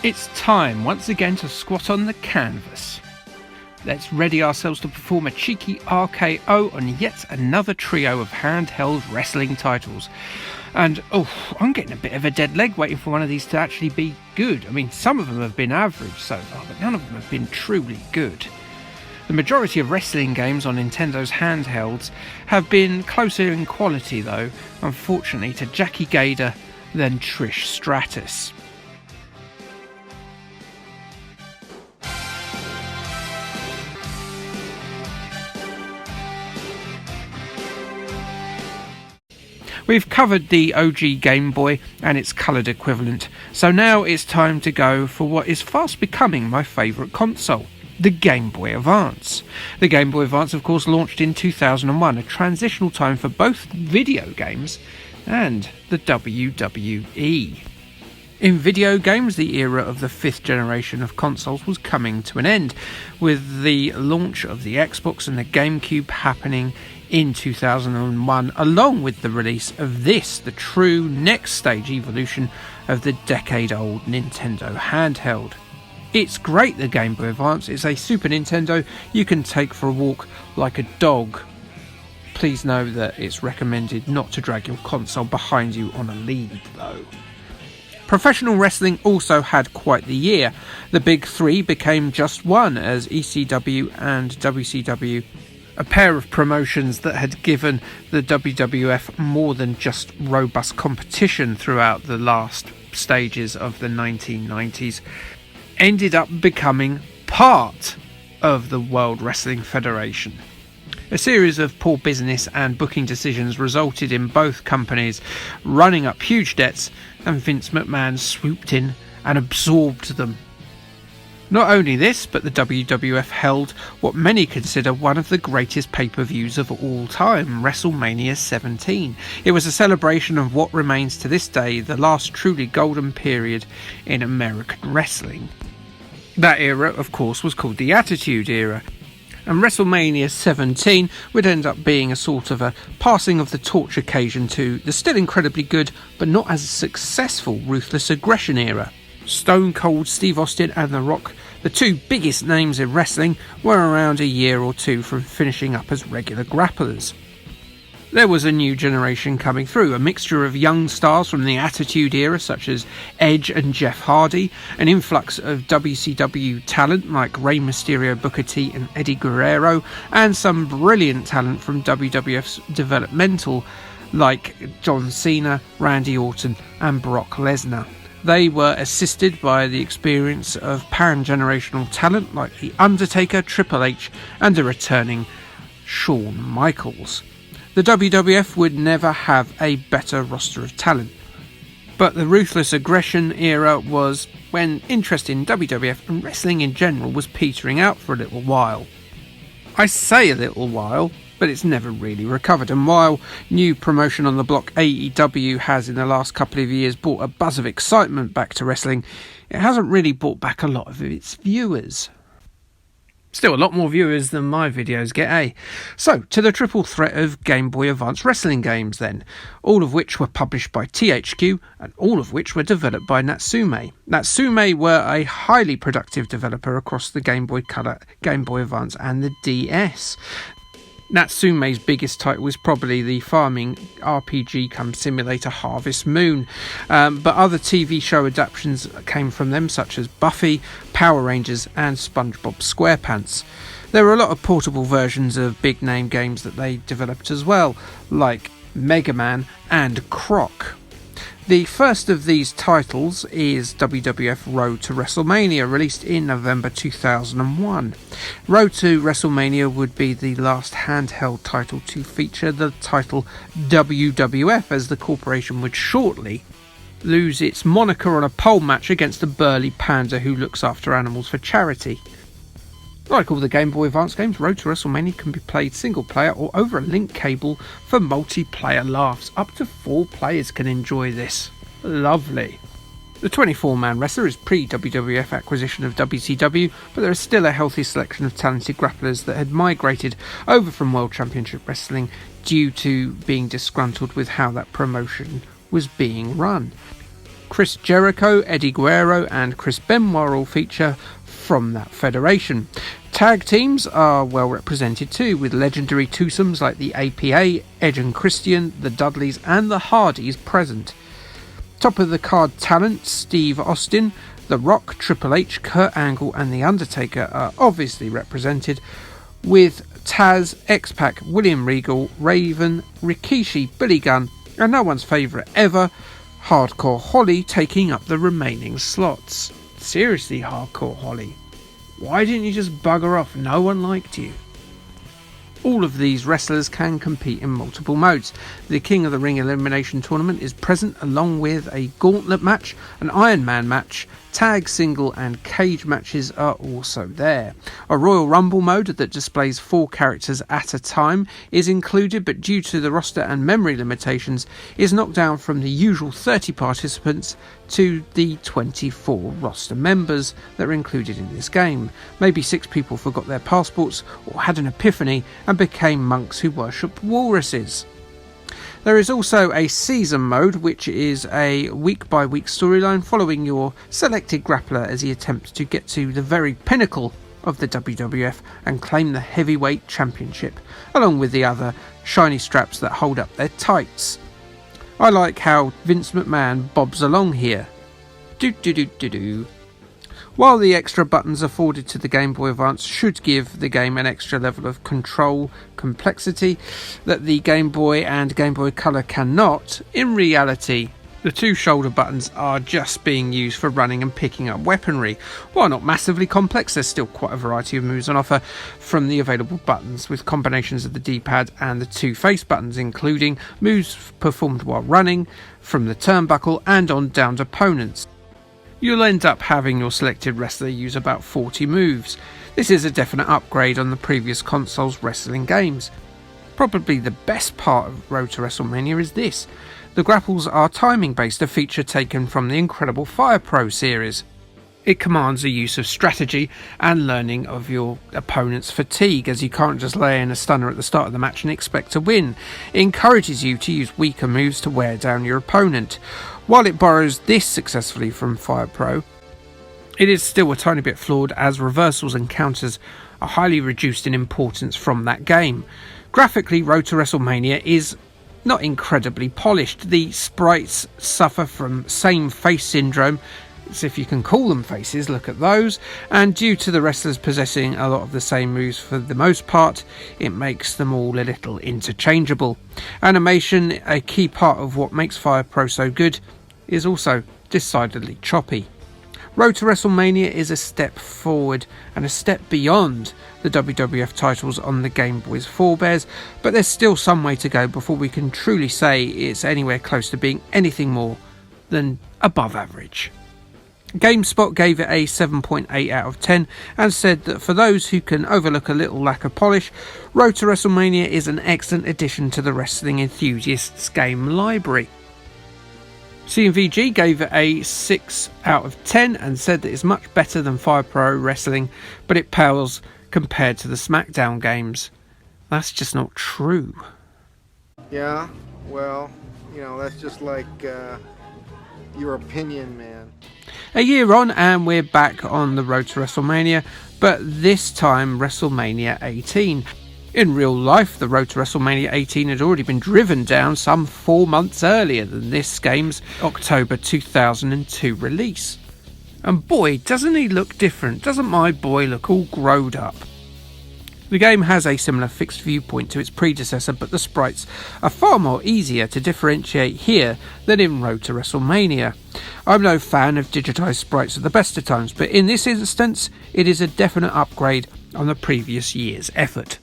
It's time once again to squat on the canvas. Let's ready ourselves to perform a cheeky RKO on yet another trio of handheld wrestling titles. And I'm getting a bit of a dead leg waiting for one of these to actually be good. I mean, some of them have been average so far, but none of them have been truly good. The majority of wrestling games on Nintendo's handhelds have been closer in quality though, unfortunately, to Jackie Gader than Trish Stratus. We've covered the OG Game Boy and its coloured equivalent, so now it's time to go for what is fast becoming my favourite console, the Game Boy Advance. The Game Boy Advance, of course, launched in 2001, a transitional time for both video games and the WWE. In video games, the era of the fifth generation of consoles was coming to an end, with the launch of the Xbox and the GameCube happening in 2001, along with the release of this, the true next stage evolution of the decade-old Nintendo handheld. It's great, the Game Boy Advance. It's a Super Nintendo you can take for a walk like a dog. Please know that it's recommended not to drag your console behind you on a lead, though. Professional wrestling also had quite the year. The big three became just one, as ECW and WCW, a pair of promotions that had given the WWF more than just robust competition throughout the last stages of the 1990s, ended up becoming part of the World Wrestling Federation. A series of poor business and booking decisions resulted in both companies running up huge debts, and Vince McMahon swooped in and absorbed them. Not only this, but the WWF held what many consider one of the greatest pay-per-views of all time, Wrestlemania 17. It was a celebration of what remains to this day the last truly golden period in American wrestling. That era, of course, was called the Attitude Era, and Wrestlemania 17 would end up being a sort of a passing of the torch occasion to the still incredibly good but not as successful Ruthless Aggression era. Stone Cold Steve Austin and The Rock, the two biggest names in wrestling, were around a year or two from finishing up as regular grapplers. There was a new generation coming through, a mixture of young stars from the Attitude Era such as Edge and Jeff Hardy, an influx of WCW talent like Rey Mysterio, Booker T and Eddie Guerrero, and some brilliant talent from WWF's developmental like John Cena, Randy Orton and Brock Lesnar. They were assisted by the experience of pan-generational talent like The Undertaker, Triple H and the returning Shawn Michaels. The WWF would never have a better roster of talent. But the Ruthless Aggression era was when interest in WWF and wrestling in general was petering out for a little while. I say a little while, but it's never really recovered, and while new promotion on the block AEW has in the last couple of years brought a buzz of excitement back to wrestling, it hasn't really brought back a lot of its viewers. Still a lot more viewers than my videos get, eh? So, to the triple threat of Game Boy Advance wrestling games then, all of which were published by THQ and all of which were developed by Natsume. Natsume were a highly productive developer across the Game Boy Color, Game Boy Advance and the DS. Natsume's biggest title was probably the farming RPG come simulator Harvest Moon, but other TV show adaptations came from them such as Buffy, Power Rangers and SpongeBob SquarePants. There were a lot of portable versions of big name games that they developed as well, like Mega Man and Croc. The first of these titles is WWF Road to WrestleMania, released in November 2001. Road to WrestleMania would be the last handheld title to feature the title WWF, as the corporation would shortly lose its moniker on a pole match against a burly panda who looks after animals for charity. Like all the Game Boy Advance games, Road to WrestleMania can be played single player or over a link cable for multiplayer laughs. Up to 4 players can enjoy this. Lovely. The 24-man wrestler is pre-WWF acquisition of WCW, but there is still a healthy selection of talented grapplers that had migrated over from World Championship Wrestling due to being disgruntled with how that promotion was being run. Chris Jericho, Eddie Guerrero and Chris Benoit all feature from that federation. Tag teams are well represented too, with legendary twosomes like the APA, Edge and Christian, the Dudleys and the Hardys present. Top of the card talent, Steve Austin, The Rock, Triple H, Kurt Angle and The Undertaker are obviously represented, with Taz, X-Pac, William Regal, Raven, Rikishi, Billy Gunn and no one's favourite ever, Hardcore Holly, taking up the remaining slots. Seriously, Hardcore Holly, why didn't you just bugger off? No one liked you. All of these wrestlers can compete in multiple modes. The King of the Ring Elimination Tournament is present along with a gauntlet match, an Iron Man match, tag, single and cage matches are also there. A Royal Rumble mode that displays 4 characters at a time is included, but due to the roster and memory limitations is knocked down from the usual 30 participants to the 24 roster members that are included in this game. Maybe 6 people forgot their passports or had an epiphany and became monks who worship walruses. There is also a season mode, which is a week-by-week storyline following your selected grappler as he attempts to get to the very pinnacle of the WWF and claim the heavyweight championship, along with the other shiny straps that hold up their tights. I like how Vince McMahon bobs along here. Do-do-do-do-do. While the extra buttons afforded to the Game Boy Advance should give the game an extra level of control complexity that the Game Boy and Game Boy Color cannot, in reality the 2 shoulder buttons are just being used for running and picking up weaponry. While not massively complex, there's still quite a variety of moves on offer from the available buttons, with combinations of the D-pad and the 2 face buttons, including moves performed while running, from the turnbuckle and on downed opponents. You'll end up having your selected wrestler use about 40 moves. This is a definite upgrade on the previous console's wrestling games. Probably the best part of Road to WrestleMania is this. The grapples are timing based, a feature taken from the incredible Fire Pro series. It commands the use of strategy and learning of your opponent's fatigue, as you can't just lay in a stunner at the start of the match and expect to win. It encourages you to use weaker moves to wear down your opponent. While it borrows this successfully from Fire Pro, it is still a tiny bit flawed, as reversals and counters are highly reduced in importance from that game. Graphically, Road to WrestleMania is not incredibly polished. The sprites suffer from same face syndrome, as if you can call them faces, look at those, and due to the wrestlers possessing a lot of the same moves for the most part, it makes them all a little interchangeable. Animation, a key part of what makes Fire Pro so good, is also decidedly choppy. Road to WrestleMania is a step forward and a step beyond the WWF titles on the Game Boy's forebears, but there's still some way to go before we can truly say it's anywhere close to being anything more than above average. GameSpot gave it a 7.8 out of 10 and said that for those who can overlook a little lack of polish, Road to WrestleMania is an excellent addition to the wrestling enthusiasts game library. CMVG gave it a 6 out of 10 and said that it's much better than Fire Pro Wrestling, but it pales compared to the SmackDown games. That's just not true. Yeah, well, that's just like your opinion, man. A year on and we're back on the road to WrestleMania, but this time WrestleMania 18. In real life, the road to WrestleMania 18 had already been driven down some 4 months earlier than this game's October 2002 release. And boy, doesn't he look different, doesn't my boy look all growed up. The game has a similar fixed viewpoint to its predecessor, but the sprites are far more easier to differentiate here than in Road to WrestleMania. I'm no fan of digitised sprites at the best of times, but in this instance, it is a definite upgrade on the previous year's effort.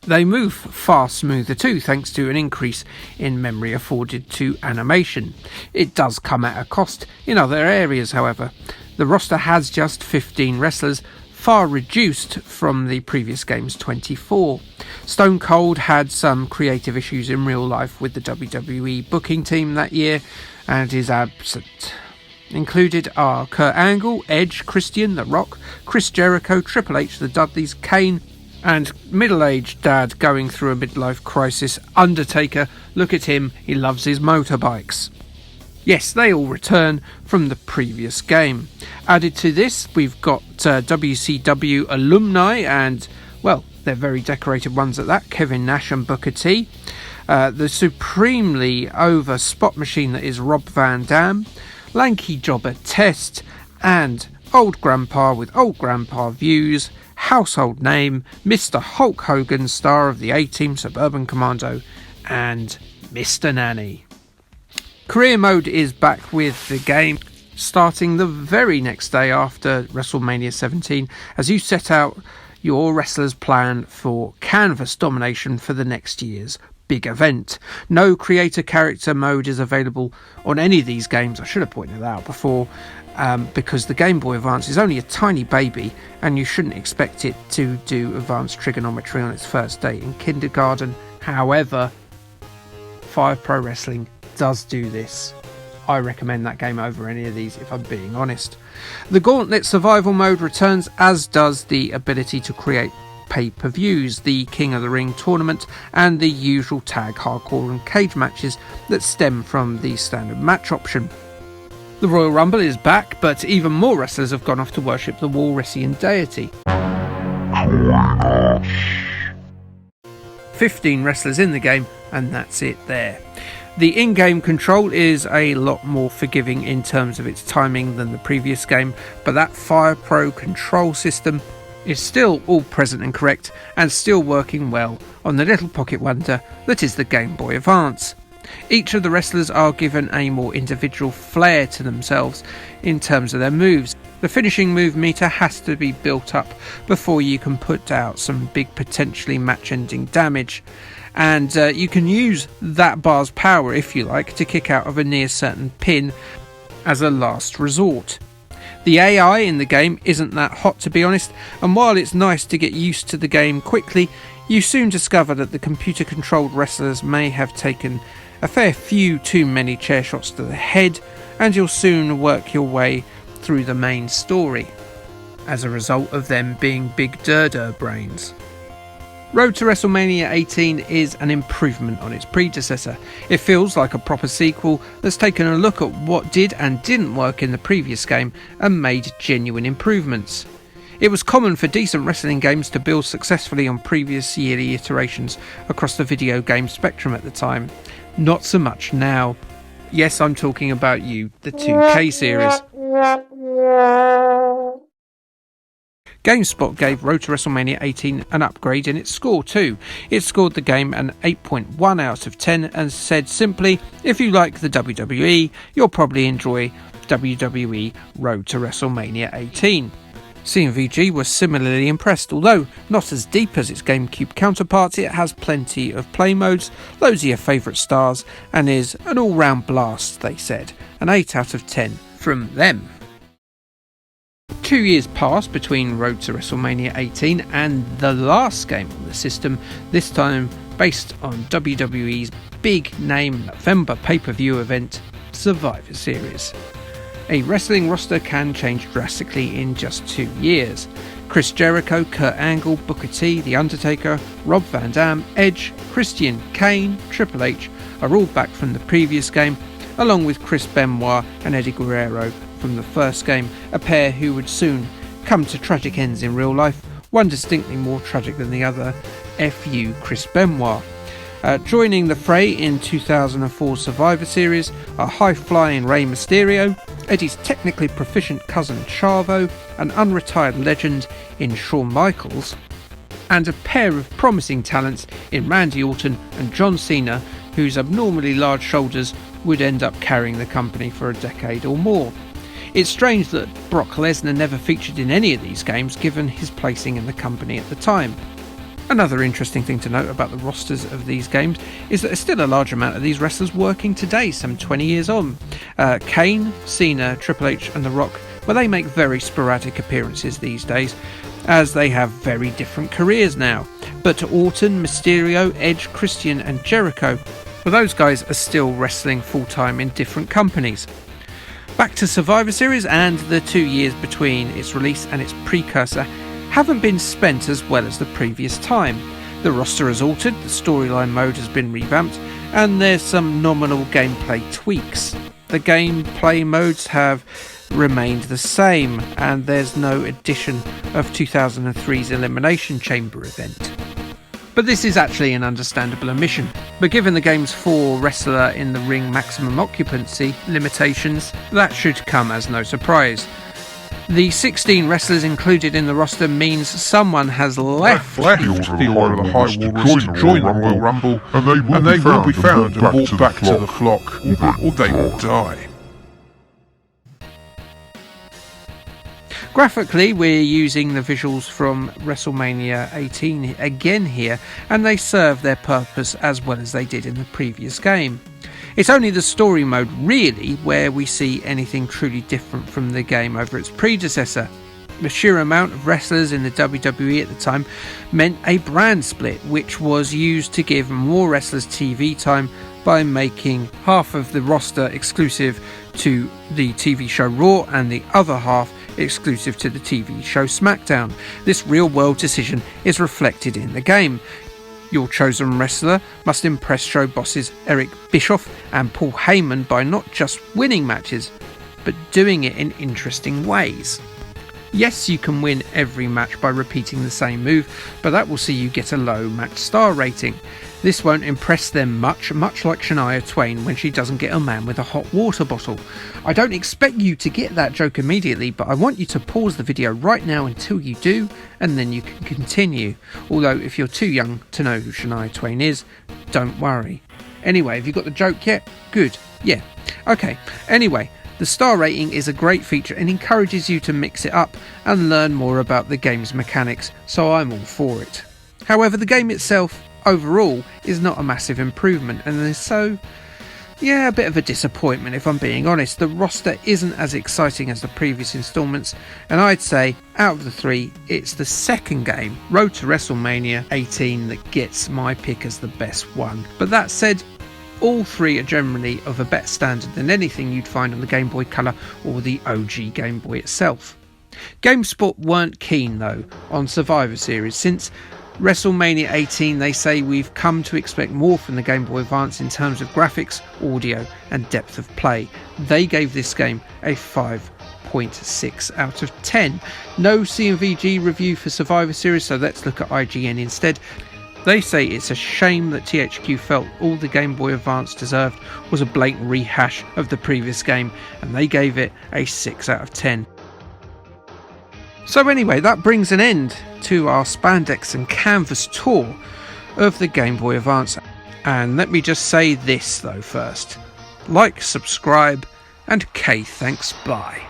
They move far smoother too, thanks to an increase in memory afforded to animation. It does come at a cost in other areas, however. The roster has just 15 wrestlers, far reduced from the previous game's 24. Stone Cold had some creative issues in real life with the WWE booking team that year and is absent. Included are Kurt Angle, Edge, Christian, The Rock, Chris Jericho, Triple H, the Dudleys, Kane, and middle-aged dad going through a midlife crisis, Undertaker. Look at him, he loves his motorbikes. Yes, they all return from the previous game. Added to this, we've got WCW alumni, and, well, they're very decorated ones at that, Kevin Nash and Booker T. The supremely over spot machine that is Rob Van Dam, lanky jobber Test, and old grandpa with old grandpa views, household name, Mr. Hulk Hogan, star of the A-Team Suburban Commando, and Mr. Nanny. Career mode is back with the game, starting the very next day after WrestleMania 17, as you set out your wrestler's plan for canvas domination for the next year's big event. No creator character mode is available on any of these games. I should have pointed that out before, because the Game Boy Advance is only a tiny baby and you shouldn't expect it to do advanced trigonometry on its first day in kindergarten. However, Fire Pro Wrestling does do this. I recommend that game over any of these, if I'm being honest. The Gauntlet Survival mode returns, as does the ability to create pay-per-views, the King of the Ring tournament, and the usual tag, hardcore and cage matches that stem from the standard match option. The Royal Rumble is back, but even more wrestlers have gone off to worship the Walrusian deity. 15 wrestlers in the game, and that's it there. The in-game control is a lot more forgiving in terms of its timing than the previous game, but that Fire Pro control system is still all present and correct, and still working well on the little pocket wonder that is the Game Boy Advance. Each of the wrestlers are given a more individual flair to themselves in terms of their moves. The finishing move meter has to be built up before you can put out some big potentially match-ending damage, and you can use that bar's power, if you like, to kick out of a near certain pin as a last resort. The AI in the game isn't that hot, to be honest, and while it's nice to get used to the game quickly, you soon discover that the computer-controlled wrestlers may have taken a fair few too many chair shots to the head, and you'll soon work your way through the main story as a result of them being big durder brains. Road to WrestleMania 18 is an improvement on its predecessor. It feels like a proper sequel that's taken a look at what did and didn't work in the previous game and made genuine improvements. It was common for decent wrestling games to build successfully on previous yearly iterations across the video game spectrum at the time. Not so much now. Yes, I'm talking about you, the 2K series. GameSpot gave Road to WrestleMania 18 an upgrade in its score too. It scored the game an 8.1 out of 10 and said simply, if you like the WWE, you'll probably enjoy WWE Road to WrestleMania 18. CMVG was similarly impressed, although not as deep as its GameCube counterparts. It has plenty of play modes, loads of your favourite stars, and is an all-round blast, they said. An 8 out of 10 from them. 2 years passed between Road to WrestleMania 18 and the last game on the system, this time based on WWE's big-name November pay-per-view event, Survivor Series. A wrestling roster can change drastically in just 2 years. Chris Jericho, Kurt Angle, Booker T, The Undertaker, Rob Van Dam, Edge, Christian, Kane, Triple H are all back from the previous game, along with Chris Benoit and Eddie Guerrero from the first game, a pair who would soon come to tragic ends in real life, one distinctly more tragic than the other. F.U. Chris Benoit. Joining the fray in 2004 Survivor Series are high-flying Rey Mysterio, Eddie's technically proficient cousin Chavo, an unretired legend in Shawn Michaels, and a pair of promising talents in Randy Orton and John Cena, whose abnormally large shoulders would end up carrying the company for a decade or more. It's strange that Brock Lesnar never featured in any of these games, given his placing in the company at the time. Another interesting thing to note about the rosters of these games is that there's still a large amount of these wrestlers working today, some 20 years on. Kane, Cena, Triple H and The Rock, well, they make very sporadic appearances these days, as they have very different careers now. But Orton, Mysterio, Edge, Christian and Jericho, well, those guys are still wrestling full-time in different companies. Back to Survivor Series, and the 2 years between its release and its precursor haven't been spent as well as the previous time. The roster has altered, the storyline mode has been revamped, and there's some nominal gameplay tweaks. The gameplay modes have remained the same, and there's no addition of 2003's Elimination Chamber event. But this is actually an understandable omission. But given the game's 4 wrestler in the ring maximum occupancy limitations, that should come as no surprise. The 16 wrestlers included in the roster means someone has left the order of the High Walrus to join the Royal Rumble, and they will be found and brought back to the flock, or they will die. Graphically, we're using the visuals from Wrestlemania 18 again here, and they serve their purpose as well as they did in the previous game. It's only the story mode, really, where we see anything truly different from the game over its predecessor. The sheer amount of wrestlers in the WWE at the time meant a brand split, which was used to give more wrestlers TV time by making half of the roster exclusive to the TV show Raw and the other half exclusive to the TV show SmackDown. This real-world decision is reflected in the game. Your chosen wrestler must impress show bosses Eric Bischoff and Paul Heyman by not just winning matches, but doing it in interesting ways. Yes, you can win every match by repeating the same move, but that will see you get a low match star rating. This won't impress them much like Shania Twain when she doesn't get a man with a hot water bottle. I don't expect you to get that joke immediately, but I want you to pause the video right now until you do, and then you can continue. Although if you're too young to know who Shania Twain is, don't worry. Anyway, have you got the joke yet? Good. Yeah. Okay. Anyway, the star rating is a great feature and encourages you to mix it up and learn more about the game's mechanics, so I'm all for it. However, the game itself overall is not a massive improvement, and is so, a bit of a disappointment if I'm being honest. The roster isn't as exciting as the previous installments, and I'd say out of the 3, it's the second game, Road to WrestleMania 18, that gets my pick as the best one. But that said, all 3 are generally of a better standard than anything you'd find on the Game Boy Color or the OG Game Boy itself. GameSpot weren't keen though on Survivor Series, since WrestleMania 18 they say we've come to expect more from the Game Boy Advance in terms of graphics, audio and depth of play. They gave this game a 5.6 out of 10. No CMVG review for Survivor Series, so let's look at IGN instead. They say it's a shame that THQ felt all the Game Boy Advance deserved was a blatant rehash of the previous game, and they gave it a 6 out of 10. So anyway, that brings an end to our spandex and canvas tour of the Game Boy Advance. And let me just say this though first. Like, subscribe, and K thanks, bye.